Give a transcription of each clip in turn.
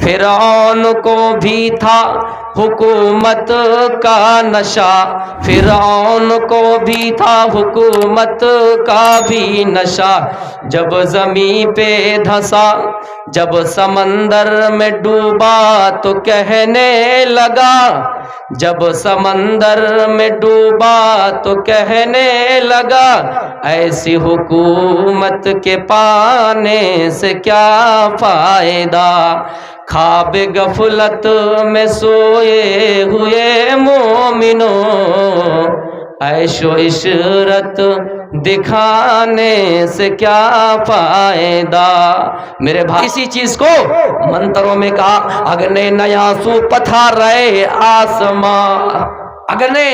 فرعون کو بھی تھا حکومت کا نشہ، فرعون کو بھی تھا حکومت کا بھی نشہ، جب زمین پہ دھسا جب سمندر میں ڈوبا تو کہنے لگا، جب سمندر میں ڈوبا تو کہنے لگا، ایسی حکومت کے پانے سے کیا فائدہ، خواب غفلت میں سوئے ہوئے مومنوں، عیش و عشرت دکھانے سے کیا فائدہ۔ میرے بھائی اسی چیز کو منتروں میں کہا، اگنے نیا سو پتھارے آسماں، اگنے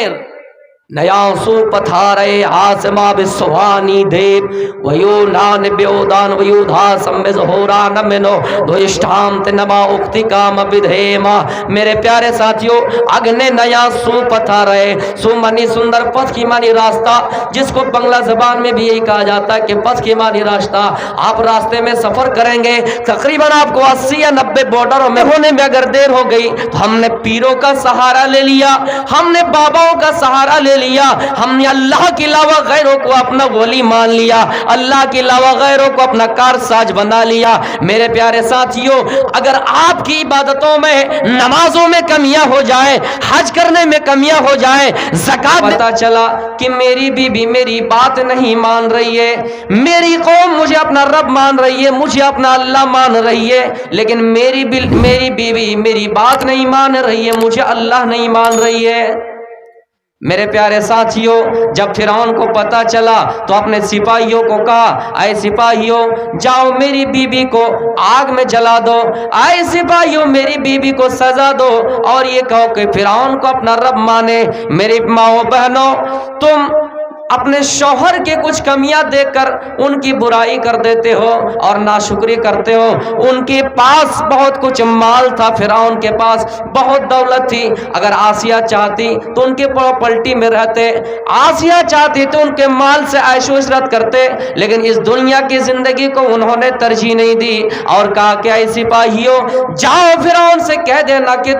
نیا سو پتھارے آسماں بسوانی دیب ویونان بیودان ویودھا سمبزہوران منو دوشتام تنما اکتی کام بدھیما۔ میرے پیارے ساتھیوں، اگنے نیا سو پتھارے، سو منی سندر، پتھ کی مانی راستہ، جس کو بنگلہ زبان میں بھی یہی کہا جاتا ہے کہ پتھ کی مانی راستہ۔ آپ راستے میں سفر کریں گے، تقریباً آپ کو 80 یا 90 بارڈروں میں ہونے میں اگر دیر ہو گئی تو ہم نے پیروں کا سہارا لے لیا، ہم نے باباؤں کا سہارا لے لیا، ہم نے اللہ کے علاوہ غیروں کو اپنا ولی مان لیا، اللہ کے علاوہ غیروں کو اپنا کارساز بنا لیا۔ میرے پیارے ساتھیوں، اگر آپ کی عبادتوں میں نمازوں میں کمیاں ہو جائیں، حج کرنے میں کمیاں ہو جائیں، زکات پتہ چلا کہ میری بیوی میری بات نہیں مان رہی ہے، میری قوم مجھے اپنا رب مان رہی ہے، مجھے اپنا اللہ مان رہی ہے، لیکن میری بیوی میری بات نہیں مان رہی ہے، مجھے اللہ نہیں مان رہی ہے۔ میرے پیارے ساتھیوں، جب فرعون کو پتا چلا تو اپنے سپاہیوں کو کہا، اے سپاہیوں جاؤ میری بیوی کو آگ میں جلا دو، اے سپاہیوں میری بیوی کو سزا دو، اور یہ کہو کہ فرعون کو اپنا رب مانے۔ میری ماؤں بہنوں، تم اپنے شوہر کے کچھ کمیاں دیکھ کر ان کی برائی کر دیتے ہو اور ناشکری کرتے ہو۔ ان کے پاس بہت کچھ مال تھا، فرعون کے پاس بہت دولت تھی، اگر آسیہ چاہتی تو ان کے پراپرٹی میں رہتے، آسیہ چاہتی تو ان کے مال سے عیش و عشرت کرتے، لیکن اس دنیا کی زندگی کو انہوں نے ترجیح نہیں دی اور کہا کہ اے سپاہیوں جاؤ فرعون سے کہہ دینا کہ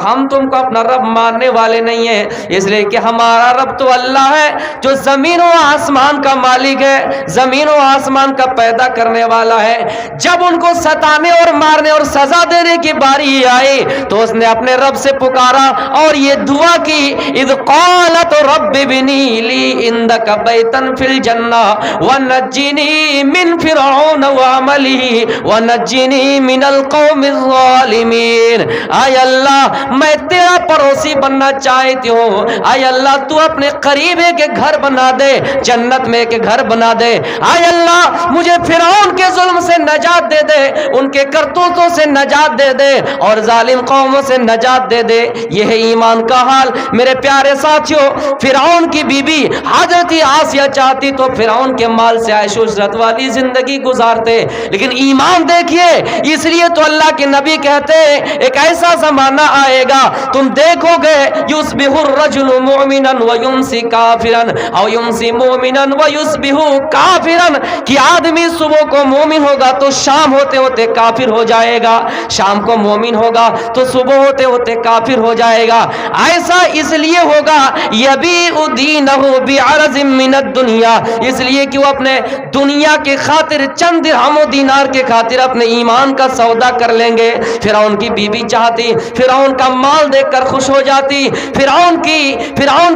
ہم تم کو اپنا رب ماننے والے نہیں ہیں، اس لیے کہ ہمارا رب تو اللہ ہے جو زمین و آسمان کا مالک ہے، زمین و آسمان کا پیدا کرنے والا ہے۔ جب ان کو ستانے اور مارنے اور سزا دینے کی باری آئی تو اس نے اپنے رب سے پکارا اور یہ دعا کی، اذ قالت رب ابنی لی عندک بیتا فی الجنہ ونجنی من فرعون وعملہ ونجنی من القوم الظالمین۔ اے اللہ میں تیرا پڑوسی بننا چاہتی ہوں، اے اللہ تو اپنے قریبے کے گھر بنا دے، جنت میں کے گھر بنا دے، اے اللہ مجھے فرعون کے ظلم سے نجات دے دے، ان کے کرتوتوں سے نجات دے دے اور ظالم قوموں سے نجات دے دے۔ یہ ہے ایمان کا حال۔ میرے پیارے ساتھیوں، فرعون کی بیوی حضرت آسیہ چاہتی تو فرعون کے مال سے عیش و عشرت والی زندگی گزارتے، لیکن ایمان دیکھیے، اس لیے تو اللہ کے نبی کہتے ہیں ایک ایسا زمانہ آئے گا تم دیکھو گے یصبح الرجل مؤمنا ویمسی کافرا او یمسی مومنا ویصبح کافرا، کہ آدمی صبح کو مومن ہوگا تو شام ہوتے ہوتے کافر ہو جائے گا، شام کو مومن ہوگا تو صبح ہوتے ہوتے کافر ہو جائے گا۔ ایسا اس لیے ہوگا یبیع دینہ بعرض من الدنیا، اس لیے کہ وہ اپنے دنیا کے خاطر چند درہم و دینار کے خاطر اپنے ایمان کا سودا کر لیں گے۔ فرعون کی بیوی چاہتی، فرعون کا مال دیکھ کر خوش ہو جاتی، فرعون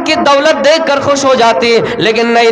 کی دولت دیکھ کر خوش ہو جاتی، لیکن نہیں،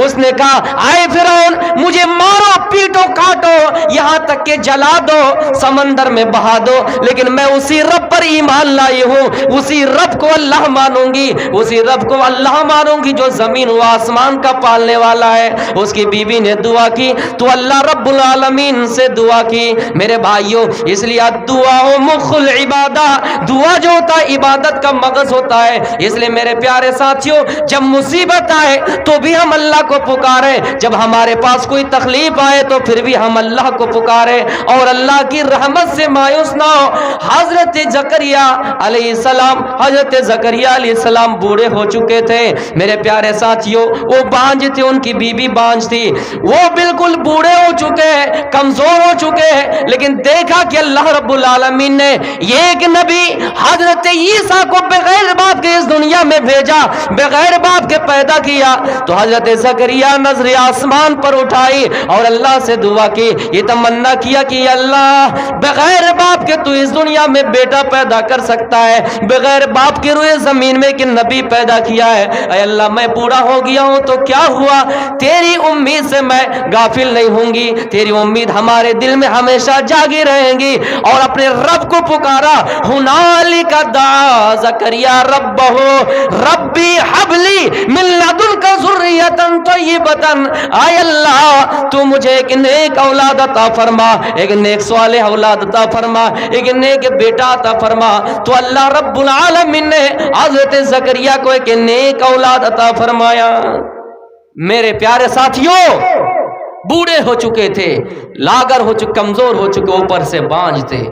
اس نے کہا اے فرعون مجھے مارو پیٹو کاٹو یہاں تک کہ جلا دو، سمندر میں بہا دو، لیکن میں اسی رب پر ایمان لائی ہوں، اسی رب کو اللہ مانوں گی، اسی رب کو اللہ مانوں گی جو زمین و آسمان کا پالنے والا ہے۔ اس کی بیوی نے دعا کی تو اللہ رب العالمین سے دعا کی۔ میرے بھائیوں، اس لیے دعا مخ العبادہ، دعا جو ہوتا ہے عبادت کا مغز ہوتا ہے۔ اس لیے میرے پیارے ساتھیوں، جب مصیبت آئے آئے تو بھی ہم اللہ کو پکارے، جب ہمارے پاس کوئی تکلیف آئے تو پھر بھی ہم اللہ کو پکارے اور اللہ کی رحمت سے مایوس نہ ہو۔ حضرت زکریا علیہ السلام، حضرت زکریا علیہ السلام بوڑھے ہو چکے تھے میرے پیارے ساتھیوں، وہ بانجھ تھے، ان کی بیوی بانجھ تھی، وہ بالکل بوڑھے ہو چکے ہیں، کمزور ہو چکے ہیں، لیکن دیکھا کہ اللہ رب العالمین نے یہ ایک نبی حضرت عیسیٰ کو بغیر باپ کے اس دنیا میں بھیجا، بغیر باپ کے پیدا کیا، تو حضرت زکریا نظر آسمان پر اٹھائی اور اللہ سے دعا کی، یہ تمنا کیا کہ اللہ بغیر باپ کے تو اس دنیا میں بیٹا پیدا کر سکتا ہے، بغیر باپ کے روئے زمین میں کہ نبی پیدا کیا ہے، اے اللہ میں بوڑھا ہو گیا ہوں تو کیا ہوا، تیری امید سے میں غافل نہیں ہوں گی، تیری امید ہمارے دل میں ہمیشہ جاگی رہیں گی، اور اپنے رب کو پکارا۔ ہنالک دعا زکریا ربہ ربی حب لی من لدنک ذریۃ طیبۃ، اے اللہ تو مجھے ایک نیک اولاد عطا فرما، ایک نیک صالح اولاد عطا فرما، ایک نیک بیٹا عطا فرما۔ تو اللہ رب العالمین نے حضرت زکریا کو ایک نیک اولاد عطا فرمایا۔ میرے پیارے ساتھیوں، بوڑھے ہو چکے تھے، لاغر ہو چکے، کمزور ہو چکے، اوپر سے بانجھ تھے،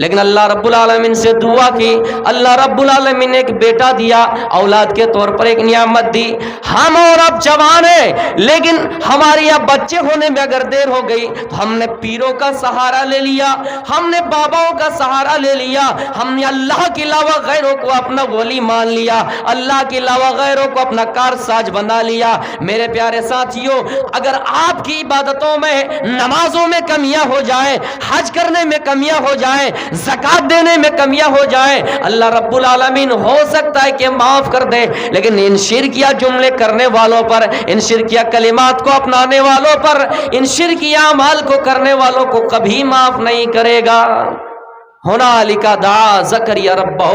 لیکن اللہ رب العالمین سے دعا کی، اللہ رب العالمین نے ایک بیٹا دیا، اولاد کے طور پر ایک نعمت دی۔ ہم اور اب جوان ہیں، لیکن ہماری اب بچے ہونے میں اگر دیر ہو گئی تو ہم نے پیروں کا سہارا لے لیا، ہم نے باباؤں کا سہارا لے لیا، ہم نے اللہ کے علاوہ غیروں کو اپنا ولی مان لیا، اللہ کے علاوہ غیروں کو اپنا کارساز بنا لیا۔ میرے پیارے ساتھیوں، اگر آپ کی عبادتوں میں، نمازوں میں کمیاں ہو جائیں، حج کرنے میں کمیاں ہو جائیں، زکات دینے میں کمیاں ہو جائیں، اللہ رب العالمین ہو سکتا ہے کہ معاف کر دے، لیکن ان شرکیہ جملے کرنے والوں پر، ان شرکیہ کلمات کو اپنانے والوں پر، ان شرکیہ اعمال کو کرنے والوں کو کبھی معاف نہیں کرے گا۔ ہنالک دعا زکریا ربہ،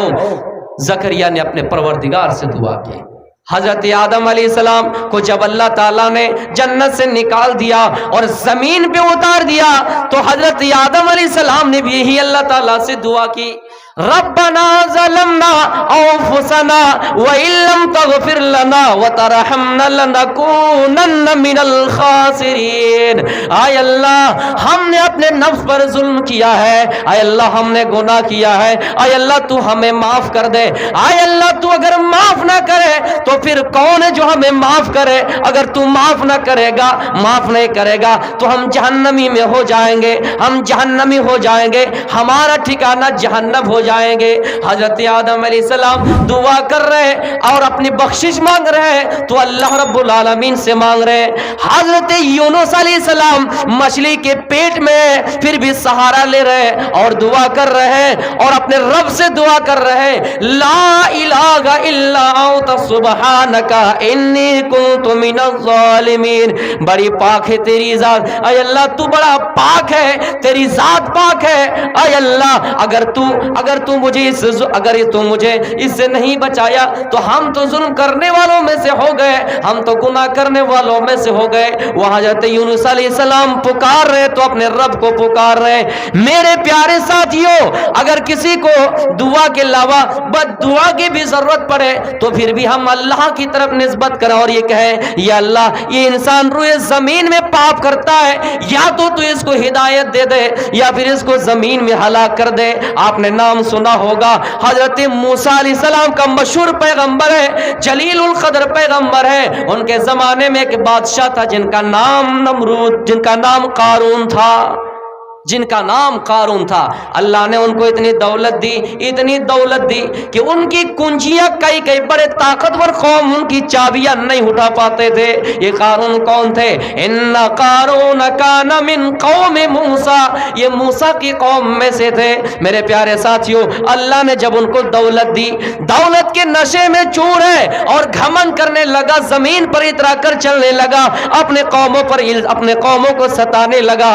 زکریا نے اپنے پروردگار سے دعا کی۔ حضرت آدم علیہ السلام کو جب اللہ تعالیٰ نے جنت سے نکال دیا اور زمین پہ اتار دیا تو حضرت آدم علیہ السلام نے بھی یہی اللہ تعالیٰ سے دعا کی، ربنا ظلمنا انفسنا وان لم تغفر لنا وترحمنا لنکونن من الخاسرین۔ اے اللہ ہم نے اپنے نفس پر ظلم کیا ہے، اے اللہ ہم نے گناہ کیا ہے، اے اللہ تو ہمیں معاف کر دے، اے اللہ تو اگر معاف نہ کرے تو پھر کون ہے جو ہمیں معاف کرے، اگر تو معاف نہ کرے گا، معاف نہیں کرے گا تو ہم جہنمی میں ہو جائیں گے، ہم جہنمی ہو جائیں گے، ہمارا ٹھکانہ جہنم ہو جائیں گے۔ حضرت آدم علیہ السلام دعا کر رہے اور اپنی بخشش مانگ رہے تو اللہ رب العالمین سے مانگ رہے۔ حضرت یونس علیہ السلام مچھلی کے پیٹ میں پھر بھی سہارا لے رہے اور دعا کر رہے اور اپنے رب سے دعا کر رہے، لا الہ الا انت سبحانک انی کنت من الظالمین۔ بڑی پاک ہے تیری ذات، اے اللہ تو بڑا پاک ہے، تیری ذات پاک ہے، اے اللہ اگر تو مجھے اس سے نہیں بچایا تو ہم تو ظلم کرنے والوں میں سے ہو گئے، ہم تو گناہ کرنے والوں میں سے ہو گئے۔ وہ حضرت یونس علیہ السلام پکار رہے تو اپنے رب کو پکار رہے۔ میرے پیارے ساتھیوں، اگر کسی کو دعا کے علاوہ بد دعا کی بھی ضرورت پڑے تو پھر بھی ہم اللہ کی طرف نسبت کریں اور یہ کہیں، یا اللہ یہ انسان روئے زمین میں پاپ کرتا ہے، یا تو اس کو ہدایت دے دے یا پھر اس کو زمین میں ہلاک کر دے۔ آپ نے نام سنا ہوگا، حضرت موسیٰ علیہ السلام کا مشہور پیغمبر ہے، جلیل القدر پیغمبر ہے۔ ان کے زمانے میں ایک بادشاہ تھا جن کا نام نمرود، جن کا نام قارون تھا، جن کا نام قارون تھا۔ اللہ نے ان کو اتنی دولت دی، اتنی دولت دی کہ ان کی کنجیاں کئی بڑے طاقتور قوم ان کی چابیاں نہیں اٹھا پاتے تھے۔ یہ قارون کون تھے؟ ان قارون کان من قوم موسیٰ، یہ موسیٰ کی قوم میں سے تھے۔ میرے پیارے ساتھیوں، اللہ نے جب ان کو دولت دی، دولت کے نشے میں چور ہے اور گھمنڈ کرنے لگا، زمین پر اترا کر چلنے لگا، اپنے قوموں کو ستانے لگا۔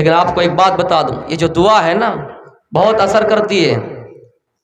لیکن آپ کو ایک بات بتا دوں، یہ جو دعا ہے نا بہت اثر کرتی ہے۔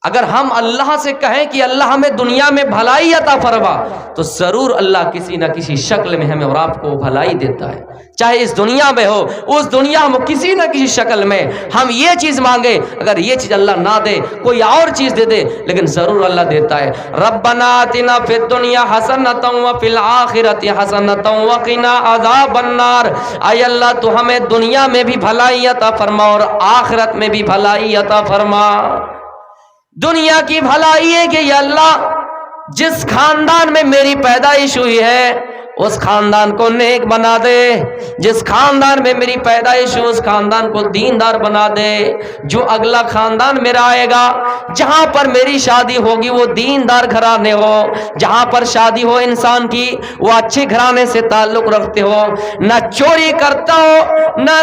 اگر ہم اللہ سے کہیں کہ اللہ ہمیں دنیا میں بھلائی عطا فرما، تو ضرور اللہ کسی نہ کسی شکل میں ہمیں اور آپ کو بھلائی دیتا ہے، چاہے اس دنیا میں ہو اس دنیا میں کسی نہ کسی شکل میں ہم یہ چیز مانگے، اگر یہ چیز اللہ نہ دے کوئی اور چیز دے دے، لیکن ضرور اللہ دیتا ہے۔ ربنا آتنا فی الدنیا حسنۃ وفی الآخرۃ حسنۃ وقنا عذاب النار، اے اللہ تو ہمیں دنیا میں بھی بھلائی عطا فرما اور آخرت میں بھی بھلائی عطا فرما۔ دنیا کی بھلائی ہے کہ یا اللہ جس خاندان میں میری پیدائش ہوئی ہے اس خاندان کو نیک بنا دے، جس خاندان میں میری پیدائش ہو اس خاندان کو دیندار بنا دے، جو اگلا خاندان میرا آئے گا جہاں پر میری شادی ہوگی وہ دیندار گھرانے ہو، جہاں پر شادی ہو انسان کی وہ اچھے گھرانے سے تعلق رکھتے ہو، نہ چوری کرتا ہو، نہ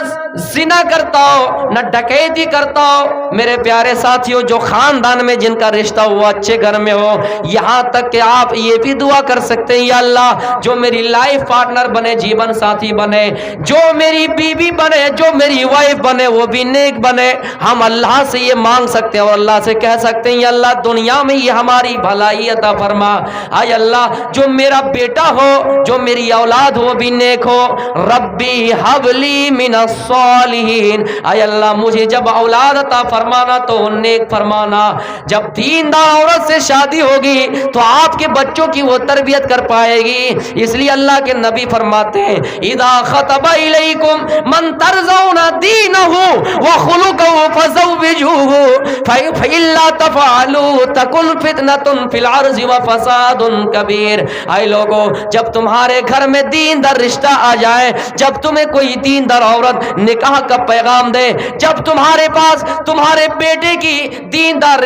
زنا کرتا ہو، نہ ڈکیتی کرتا ہو۔ میرے پیارے ساتھیوں، جو خاندان میں جن کا رشتہ ہو وہ اچھے گھر میں ہو، یہاں تک کہ آپ یہ بھی دعا کر سکتے ہیں، یا اللہ جو میری لائف پارٹنر بنے، جیون ساتھی بنے، جو میری بیوی بنے، جو میری وائف بنے وہ بھی نیک بنے۔ ہم اللہ سے یہ مانگ سکتے ہیں اور اللہ سے کہہ سکتے ہیں، یا اللہ دنیا میں یہ ہماری بھلائی عطا فرما، اے اللہ جو میرا بیٹا ہو، جو میری اولاد ہو بھی نیک ہو۔ ربی ہب لی من الصالحین، اے اللہ مجھے جب اولاد عطا فرمانا تو نیک فرمانا۔ جب دیندار عورت سے شادی ہوگی تو آپ کے بچوں کی وہ تربیت کر پائے گی، اس لیے اللہ کے نبی فرماتے ہیں اذا خطب الیکم من ترضون دینہ وخلقہ فزوجوہ فإلا تفعلوا تکن فتنۃ فی الارض وفساد کبیر۔ اے لوگو جب تمہارے گھر میں دیندار رشتہ آ جائے، جب تمہیں کوئی دیندار عورت نکاح کا پیغام دے، جب تمہارے پاس تمہارے بیٹے کی دیندار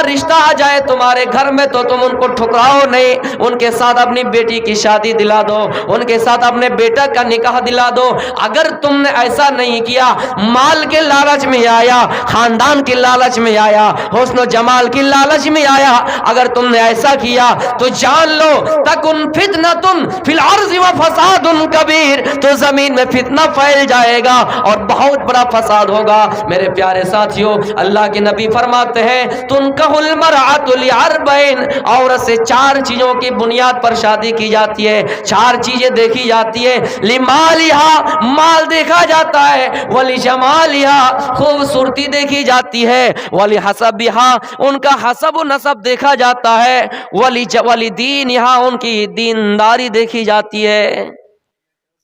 رشتہ آ جائے تمہارے گھر میں، تو تم ان کو ٹھکراؤ نہیں، ان کے ساتھ اپنی بیٹی کی شادی دلا دو، ان کے ساتھ اپنے بیٹا کا نکاح دلا دو۔ اگر تم نے ایسا نہیں کیا، مال کے لالچ میں آیا، خاندان کے لالچ میں آیا، حسن و جمال کی لالچ میں آیا، اگر تم نے ایسا کیا تو جان لو تکن فتنۃ فی الارض وفساد کبیر، تو زمین میں فتنہ پھیل جائے گا اور بہت بڑا فساد ہوگا۔ میرے پیارے ساتھیوں، اللہ کے نبی فرماتے ہیں تنکح المرأۃ لاربعین، عورت سے 4 چیزوں کی بنیاد پر شادی کی جاتی ہے، 4 چیزیں دیکھی جاتی ہے۔ لمالہا، مال دیکھا جاتا ہے، ولجمالہا، خوبصورتی دیکھی جاتی ہے، ولحسبہا، ان کا حسب و نسب دیکھا جاتا ہے، ولدینہا، ان کی دینداری دیکھی جاتی ہے۔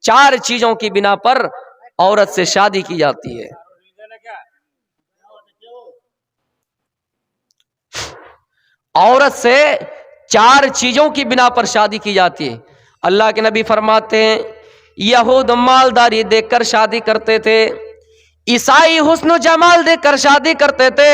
4 چیزوں کی بنا پر عورت سے شادی کی جاتی ہے۔ عورت سے 4 چیزوں کی بنا پر شادی کی جاتی ہے۔ اللہ کے نبی فرماتے ہیں یہود مالداری دیکھ کر شادی کرتے تھے، عیسائی حسن و جمال دیکھ کر شادی کرتے تھے،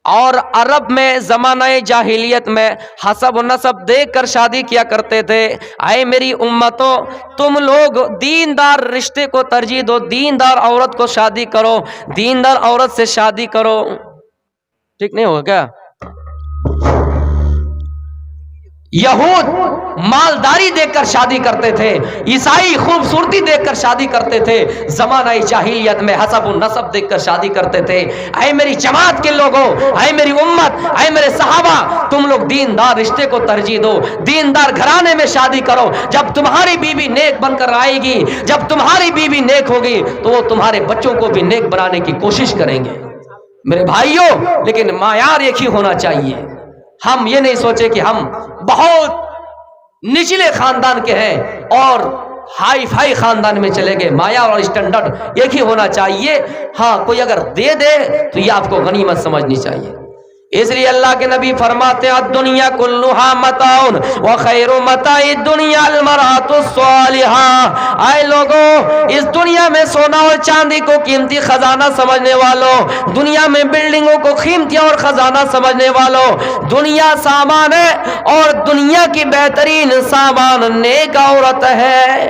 اور عرب میں زمانہ جاہلیت میں حسب و نسب دیکھ کر شادی کیا کرتے تھے۔ اے میری امتوں، تم لوگ دیندار رشتے کو ترجیح دو، دیندار عورت کو شادی کرو، دیندار عورت سے شادی کرو۔ ٹھیک نہیں ہوگا کیا؟ یہود مالداری دیکھ کر شادی کرتے تھے، عیسائی خوبصورتی دیکھ کر شادی کرتے تھے، زمانہ جاہلیت میں حسب و نسب دیکھ کر شادی کرتے تھے۔ اے میری جماعت کے لوگوں، اے میری امت، اے میرے صحابہ، تم لوگ دیندار رشتے کو ترجیح دو، دیندار گھرانے میں شادی کرو۔ جب تمہاری بیوی نیک بن کر آئے گی، جب تمہاری بیوی نیک ہوگی تو وہ تمہارے بچوں کو بھی نیک بنانے کی کوشش کریں گے۔ میرے بھائیوں، لیکن معیار ایک ہی ہونا چاہیے۔ ہم یہ نہیں سوچے کہ ہم بہت نچلے خاندان کے ہیں اور ہائی فائی خاندان میں چلے گئے، معیار اور اسٹینڈرڈ ایک ہی ہونا چاہیے۔ ہاں کوئی اگر دے دے تو یہ آپ کو غنیمت سمجھنی چاہیے۔ اس لیے اللہ کے نبی فرماتے ہیں الدنیا کلھا متاع وخیر متاع الدنیا المرأۃ الصالحہ۔ اے لوگوں، اس دنیا میں سونا اور چاندی کو قیمتی خزانہ سمجھنے والوں، دنیا میں بلڈنگوں کو قیمتی اور خزانہ سمجھنے والوں، دنیا سامان ہے اور دنیا کی بہترین سامان نیک عورت ہے۔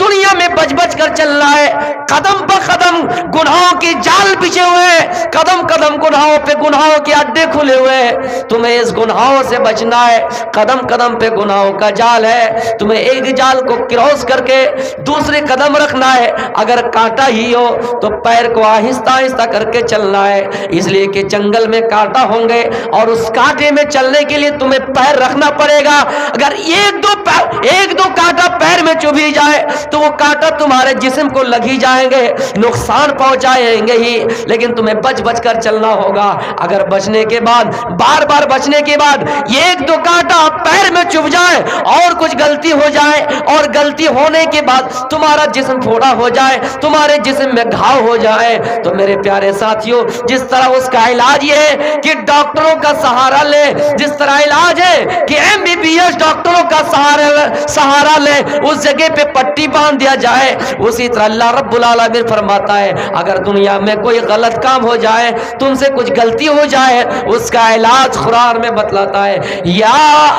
دنیا میں بچ بچ کر چلنا ہے، قدم بہ قدم گناہوں کے جال بچھے ہوئے ہیں، قدم قدم گناہوں پہ گناہوں کے اڈے کھلے ہوئے ہیں، تمہیں اس گناہوں سے بچنا ہے، قدم قدم پہ گناہوں کا جال ہے، تمہیں ایک جال کو کراس کر کے دوسرے قدم رکھنا ہے، اگر کانٹا ہی ہو تو پیر کو آہستہ آہستہ کر کے چلنا ہے، اس لیے کہ جنگل میں کانٹا ہوں گے اور اس کانٹے میں چلنے کے لیے تمہیں پیر رکھنا پڑے گا، اگر ایک دو کانٹا پیر میں چبھی جائے تو وہ کانٹا تمہارے جسم کو لگی جائیں گے، نقصان پہنچائیں گے ہی، لیکن تمہیں بچ بچ کر چلنا ہوگا۔ اگر بچنے کے بعد بار بار بچنے کے بعد ایک دو کانٹا پیر میں چبھ جائے اور کچھ غلطی ہو جائے اور غلطی ہونے کے بعد تمہارا جسم پھوڑا ہو جائے، تمہارے جسم میں گھاؤ ہو جائے، تو میرے پیارے ساتھیوں جس طرح اس کا علاج یہ ہے کہ ڈاکٹروں کا سہارا لے، جس طرح علاج ہے کہ MBBS ڈاکٹروں کا سہارا لے، اس جگہ پہ پٹی باندھ دیا جائے، اسی طرح اللہ رب العالمین فرماتا ہے اگر دنیا میں کوئی غلط کام ہو جائے، تم سے کچھ غلطی ہو جائے، اس کا علاج قرآن میں بتلاتا ہے، یا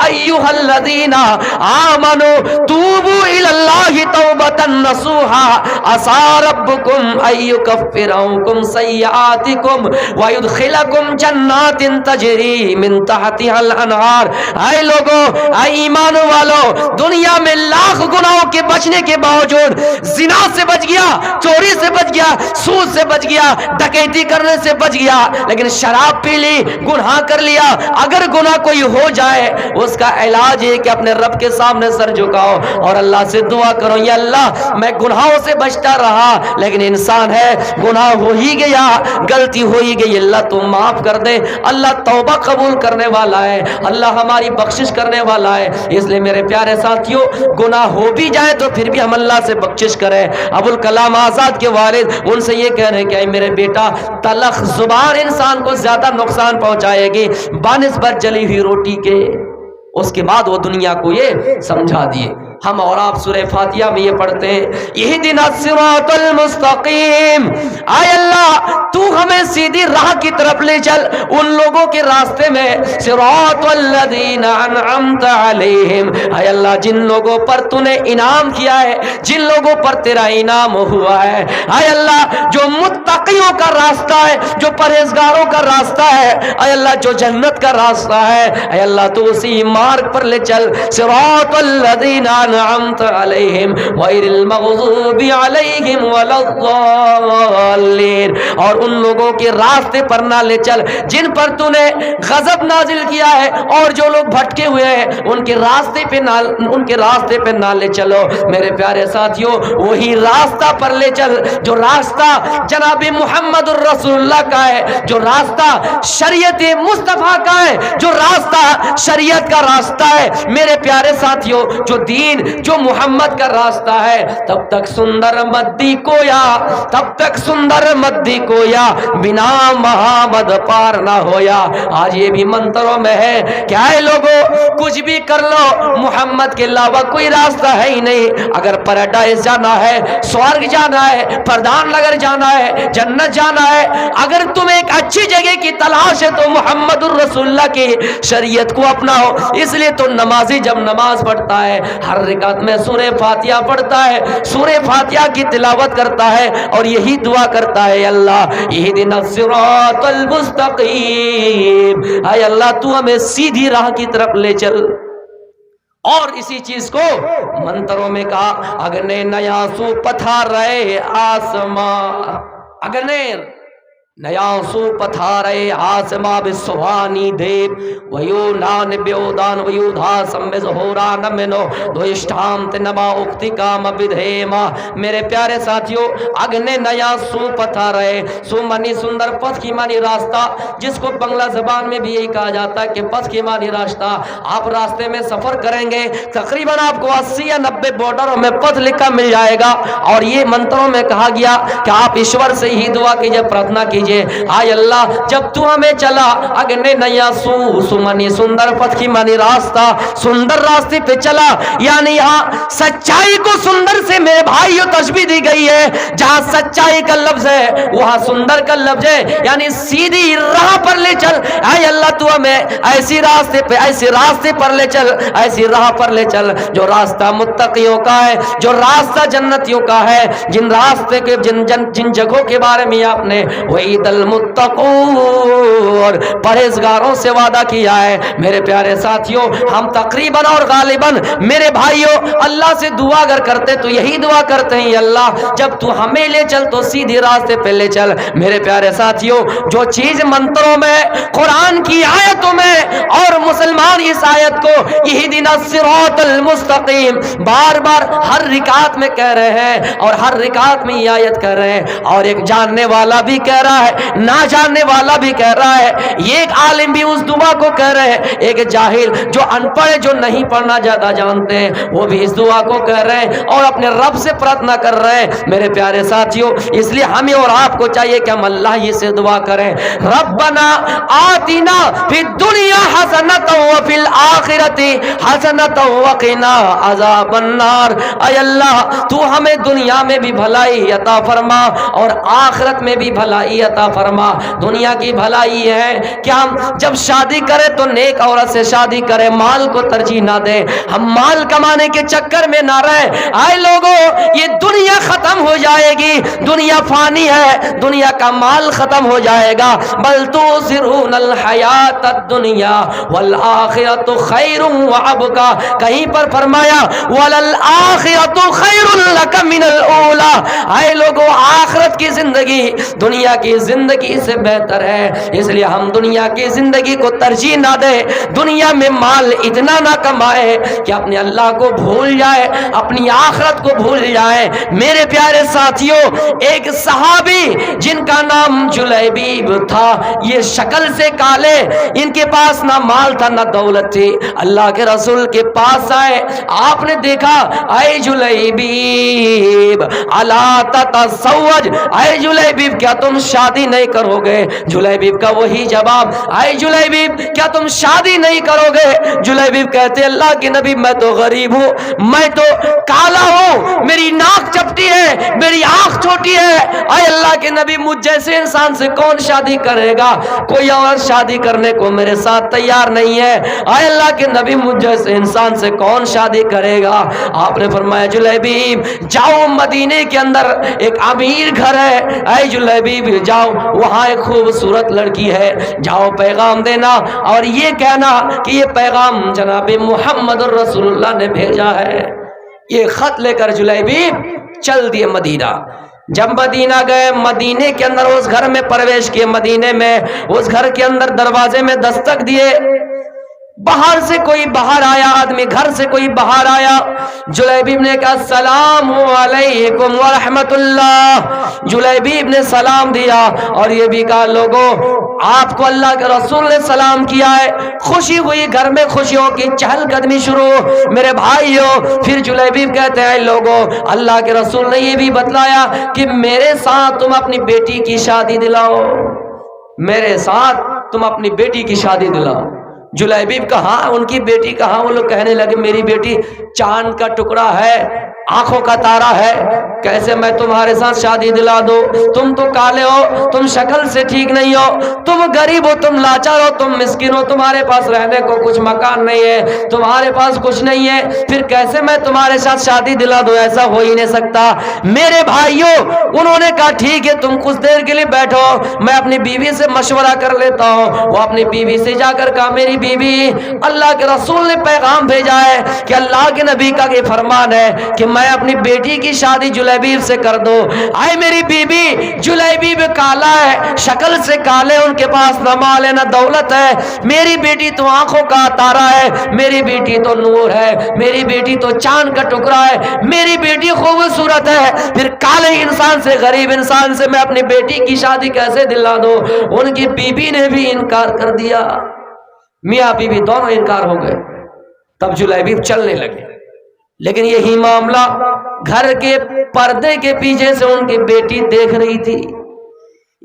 ایھا الذین آمنوا توبوا الی اللہ توبۃ نصوحا عسى ربکم ان یکفر عنکم سیئاتکم ویدخلکم جنات تجری من تحتها الانہار۔ اے لوگو، اے ایمان والو، دنیا میں لاکھ گناہوں کے بچنے کے باوجود زنا سے بچ گیا، چوری سے بچ گیا، سود سے بچ گیا، ڈکیتی کرنے سے بچ گیا، لیکن شراب پی لی، گناہ کر لیا، اگر گناہ کوئی ہو جائے اس کا علاج ہے کہ اپنے رب کے سامنے سر جھکاؤ اور اللہ سے دعا کرو، یا اللہ میں گناہوں سے بچتا رہا لیکن انسان ہے، گناہ ہو ہی گیا، غلطی ہو ہی گئی، اللہ تو معاف کر دے، اللہ توبہ قبول کرنے والا ہے، اللہ ہماری بخشش کرنے والا ہے۔ اس لیے میرے پیارے ساتھیوں، گناہ ہو بھی جائے تو پھر بھی ہم اللہ سے بخشش کریں۔ ابوالکلام آزاد کے والد ان سے یہ کہہ رہے ہیں کہ اے میرے بیٹا، تلخ زبان انسان کو زیادہ نقصان پہنچائے گی بنسبت جلی ہوئی روٹی کے۔ اس کے بعد وہ دنیا کو یہ سمجھا دیے۔ ہم اور آپ سورہ فاتحہ میں یہ پڑھتے ہیں، اہدنا الصراط المستقیم، اے اللہ تو ہمیں سیدھی راہ کی طرف لے چل، ان لوگوں کے راستے میں، صراط الذین انعمت علیہم، اے اللہ جن لوگوں پر تو نے انعام کیا ہے، جن لوگوں پر تیرا انعام ہوا ہے، اے اللہ جو متقیوں کا راستہ ہے، جو پرہیزگاروں کا راستہ ہے، اے اللہ جو جنت کا راستہ ہے، اے اللہ تو اسی مارگ پر لے چل، صراط الذین انعمت علیہم غیر المغضوب علیہم ولا الضالین، اور ان لوگوں کے راستے پر نہ لے چل جن پر تو نے غضب نازل کیا ہے، اور جو لوگ بھٹکے ہوئے ہیں ان کے راستے پہ نہ لے چلو۔ میرے پیارے ساتھیوں، وہی راستہ پر لے چل جو راستہ جناب محمد الرسول اللہ کا ہے، جو راستہ شریعت مصطفیٰ کا ہے، جو راستہ شریعت کا راستہ ہے۔ میرے پیارے ساتھیوں، جو دین، جو محمد کا راستہ ہے، تب تک سندر مدی کویا، تب تک سندر مدی کویا، بنا محمد پار نہ ہویا۔ آج یہ بھی منتروں میں ہے کہ اے لوگوں کچھ بھی کر لو، محمد کے علاوہ کوئی راستہ ہے ہی نہیں۔ اگر پیراڈائز جانا ہے، سورگ جانا ہے، پردان نگر جانا ہے، جنت جانا ہے، اگر تم ایک اچھی جگہ کی تلاش ہے تو محمد الرسول اللہ کی شریعت کو اپناؤ۔ اس لیے تو نمازی جب نماز پڑھتا ہے ہر رکعت میں سورہ فاتحہ پڑھتا ہے، سورہ فاتحہ کی تلاوت کرتا ہے اور یہی دعا کرتا ہے، اللہ اہدنا الصراط المستقیم، اے اللہ تو ہمیں سیدھی راہ کی طرف لے چل۔ اور اسی چیز کو منتروں میں کہا، اگنے نیا سو پتھار رہے آسمان، اگنے نیا سو پتھارے آسما بسوانی دیب ویونان بیودان ویودھا سمز ہوران منو دوشتام تنما اکتی کام بدھیما۔ میرے پیارے ساتھیوں، اگنے نیا سو پتھارے، سو منی سندر پتھ کی مانی راستہ، جس کو بنگلہ زبان میں بھی یہی کہا جاتا ہے کہ پتھ کی مانی راستہ۔ آپ راستے میں سفر کریں گے تقریباً آپ کو 80 یا 90 بارڈروں میں پتھ لکھا مل جائے گا، اور یہ منتروں میں کہا گیا کہ آپ ایشور سے ہی دعا کیجئے، پرارتھنا کیجئے دیجئے. آئے اللہ جب تو ہمیں چلا اگنے نیا سمنی سندر پتھ کی مانی راستہ سندر راستے پہ چلا. یعنی یہاں سچائی کو سندر سے میرے بھائیوں تشبیہ دی گئی ہے. جہاں سچائی کا لفظ ہے وہاں سندر کا لفظ ہے. یعنی سیدھی راہ پر لے چل. اے اللہ تو ہمیں ایسی راستے پہ ایسی راستے پر لے چل, ایسی راہ پر لے چل جو راستہ متقیوں کا ہے, جو راستہ جنتیوں کا ہے. جن راستے کے جن جگہوں کے بارے میں آپ نے وعید المتقون اور پرہیزگاروں سے وعدہ کیا ہے. میرے پیارے ساتھیوں ہم تقریباً اور غالباً میرے بھائیوں اللہ سے دعا اگر کرتے تو یہی دعا کرتے ہیں, اللہ جب تو ہمیں لے چل تو سیدھی راستے پہ لے چل. میرے پیارے ساتھیوں جو چیز منتروں میں قرآن کی آیتوں میں اور مسلمان اس آیت کو اہدنا الصراط المستقیم بار بار ہر رکعت میں کہہ رہے ہیں اور ہر رکعت میں یہ آیت کہہ رہے ہیں, اور ایک جاننے والا بھی کہہ رہا ہے نہ جاننے والا بھی کہہ رہا ہے. یہ ایک عالم بھی اس دعا کو کہہ رہے ہیں, ایک جاہل جو ان پڑھ جو نہیں پڑھنا زیادہ جانتے ہیں وہ بھی اس دعا کو کہہ رہے ہیں اور اپنے رب سے پرارتھنا کر رہے ہیں. میرے پیارے ساتھیوں اس لیے ہمیں اور آپ کو چاہیے کہ ہم اللہ ہی سے دعا کریں, ربنا آتنا فی الدنیا حسنۃ وفی الآخرۃ حسنۃ وقنا عذاب النار. اے اللہ تو ہمیں دنیا میں بھی بھلائی عطا فرما اور آخرت میں بھی بھلائی عطا فرما. دنیا کی بھلائی ہے کہ ہم جب شادی کریں تو نیک عورت سے شادی کریں, مال کو ترجیح نہ دیں, ہم مال کمانے کے چکر میں نہ رہیں. اے لوگوں یہ دنیا ختم ہو جائے گی, دنیا فانی ہے, دنیا کا مال ختم ہو جائے گا. بل تؤثرون الحیات الدنیا والآخرۃ خیر وابقا. کہیں پر فرمایا وللآخرۃ خیر لک من الاولی. اے لوگوں آخرت کی زندگی دنیا کی زندگی سے بہتر ہے, اس لیے ہم دنیا کی زندگی کو ترجیح نہ دیں, دنیا میں مال اتنا نہ کمائے کہ اپنے اللہ کو بھول جائے, اپنی آخرت کو بھول جائے. میرے پیارے ساتھیوں ایک صحابی جن کا نام جلیبیب تھا, یہ شکل سے کالے, ان کے پاس نہ مال تھا نہ دولت تھی, اللہ کے رسول کے پاس آئے, آپ نے دیکھا اے جلیبیب الا تتزوج, اے جلیبیب کیا تم شادی نہیں کرو گے؟ جلیبیب کا وہی جواب, اے جلیبیب کیا تم شادی نہیں کرو گے؟ جلیبیب کہتے اللہ کے نبی میں تو غریب ہوں, میں تو کالا ہوں, میری ناک چپٹی ہے, میری آنکھ چھوٹی ہے. اے اللہ کے نبی مجھ جیسے انسان سے کون شادی کرے گا؟ کوئی اور شادی کرنے کو میرے ساتھ تیار نہیں ہے. اے اللہ کے نبی مجھ جیسے انسان سے کون شادی کرے گا؟ آپ نے فرمایا جلیبیب جاؤ مدینے کے اندر ایک امیر گھر ہے, اے جلیبیب جاؤ وہاں ایک خوبصورت لڑکی ہے, جاؤ پیغام دینا اور یہ کہنا کہ یہ پیغام جناب محمد رسول اللہ نے بھیجا ہے. یہ خط لے کر جلیبیب چل دیے مدینہ. جب مدینہ گئے, مدینے کے اندر اس گھر میں پرویش کیے, مدینے میں اس گھر کے اندر دروازے میں دستک دیے, باہر سے کوئی باہر آیا, آدمی گھر سے کوئی باہر آیا. جلیبیب نے کہا السلام علیکم ورحمت اللہ. جلیبیب نے سلام دیا اور یہ بھی کہا لوگوں آپ کو اللہ کے رسول نے سلام کیا ہے. خوشی ہوئی, گھر میں خوشیوں کی چہل قدمی شروع. میرے بھائیوں پھر جلیبیب کہتے ہیں لوگوں اللہ کے رسول نے یہ بھی بتلایا کہ میرے ساتھ تم اپنی بیٹی کی شادی دلاؤ, میرے ساتھ تم اپنی بیٹی کی شادی دلاؤ. جلیبیب کہاں ان کی بیٹی کہاں؟ وہ لوگ کہنے لگے میری بیٹی چاند کا ٹکڑا ہے, آنکھوں کا تارا ہے, کیسے میں تمہارے ساتھ شادی دلا دو؟ تم تو کالے ہو, تم شکل سے ٹھیک نہیں ہو, تم غریب ہو, تم لاچار ہو, تم مسکین ہو, تمہارے پاس رہنے کو کچھ مکان نہیں ہے, تمہارے پاس کچھ نہیں ہے, پھر کیسے میں تمہارے ساتھ شادی دلا دو؟ ایسا ہو ہی نہیں سکتا. میرے بھائیوں انہوں نے کہا ٹھیک ہے تم کچھ دیر کے لیے بیٹھو, میں اپنی بیوی سے مشورہ کر لیتا ہوں. وہ اپنی بیوی سے جا کر کہا میری بیوی اللہ کے رسول نے پیغام بھیجا ہے کہ اللہ کے نبی کا یہ فرمان ہے کہ میں اپنی بیٹی کی شادی جلیبیب سے کر دو. آئے میری بیوی جلیبیب کالا ہے, شکل سے کالے, ان کے پاس نہ مال ہے نہ دولت ہے, میری بیٹی تو آنکھوں کا تارا ہے, میری بیٹی تو نور ہے, میری بیٹی تو چاند کا ٹکڑا ہے, میری بیٹی خوبصورت ہے, پھر کالے انسان سے غریب انسان سے میں اپنی بیٹی کی شادی کیسے دلا دو؟ ان کی بیوی نے بھی انکار کر دیا, میاں بیوی دونوں انکار ہو گئے. تب جلیبیب چلنے لگے, لیکن یہی معاملہ گھر کے پردے کے پیچھے سے ان کی بیٹی دیکھ رہی تھی.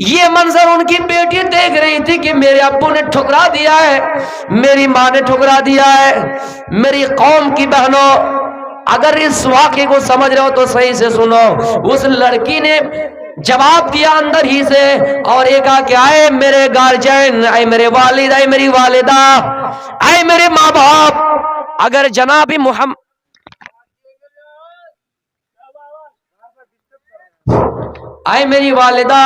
یہ منظر ان کی بیٹی دیکھ رہی تھی کہ میرے ابو نے ٹھکرا دیا ہے، میری ماں نے ٹھکرا دیا ہے۔ میری قوم کی بہنوں، اگر اس واقعے کو سمجھ رہے ہو تو صحیح سے سنو۔ اس لڑکی نے جواب دیا اندر ہی سے اور یہ کہا کہ اے میرے گارجین، اے میرے والد، اے میری والدہ، اے میرے ماں باپ، اگر جناب محمد، اے میری والدہ،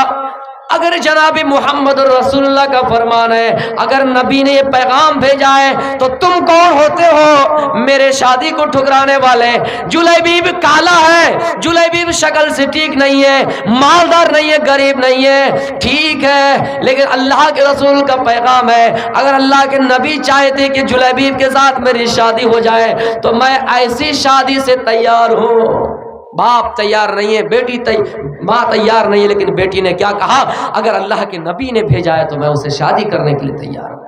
اگر جناب محمد رسول اللہ کا فرمان ہے، اگر نبی نے یہ پیغام بھیجا ہے تو تم کون ہوتے ہو میرے شادی کو ٹھکرانے والے؟ جلیبیب کالا ہے، جلیبیب شکل سے ٹھیک نہیں ہے، مالدار نہیں ہے، غریب نہیں ہے، ٹھیک ہے، لیکن اللہ کے رسول کا پیغام ہے، اگر اللہ کے نبی چاہتے کہ جلیبیب کے ساتھ میری شادی ہو جائے تو میں ایسی شادی سے تیار ہوں۔ باپ تیار نہیں ہے، ماں تیار نہیں ہے، لیکن بیٹی نے کیا کہا؟ اگر اللہ کے نبی نے بھیجا ہے تو میں اسے شادی کرنے کے لیے تیار ہوں۔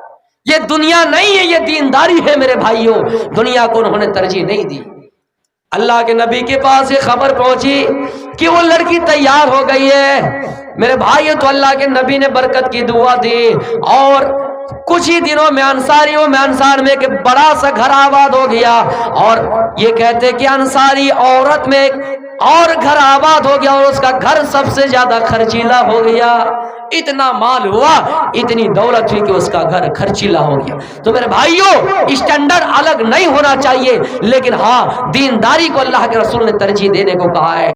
یہ دنیا نہیں ہے، یہ دینداری ہے میرے بھائیوں۔ دنیا کو انہوں نے ترجیح نہیں دی۔ اللہ کے نبی کے پاس یہ خبر پہنچی کہ وہ لڑکی تیار ہو گئی ہے۔ میرے بھائیوں، تو اللہ کے نبی نے برکت کی دعا دی اور کچھ ہی دنوں میں انصار میں ایک بڑا سا گھر آباد ہو گیا، اور یہ کہتے کہ انصاری عورت میں ایک اور گھر آباد ہو گیا، اور اس کا گھر سب سے زیادہ خرچیلا ہو گیا۔ اتنا مال ہوا، اتنی دولت ہوئی کہ اس کا گھر خرچیلا ہو گیا۔ تو میرے بھائیوں، اسٹینڈرڈ الگ نہیں ہونا چاہیے، لیکن ہاں دینداری کو اللہ کے رسول نے ترجیح دینے کو کہا ہے۔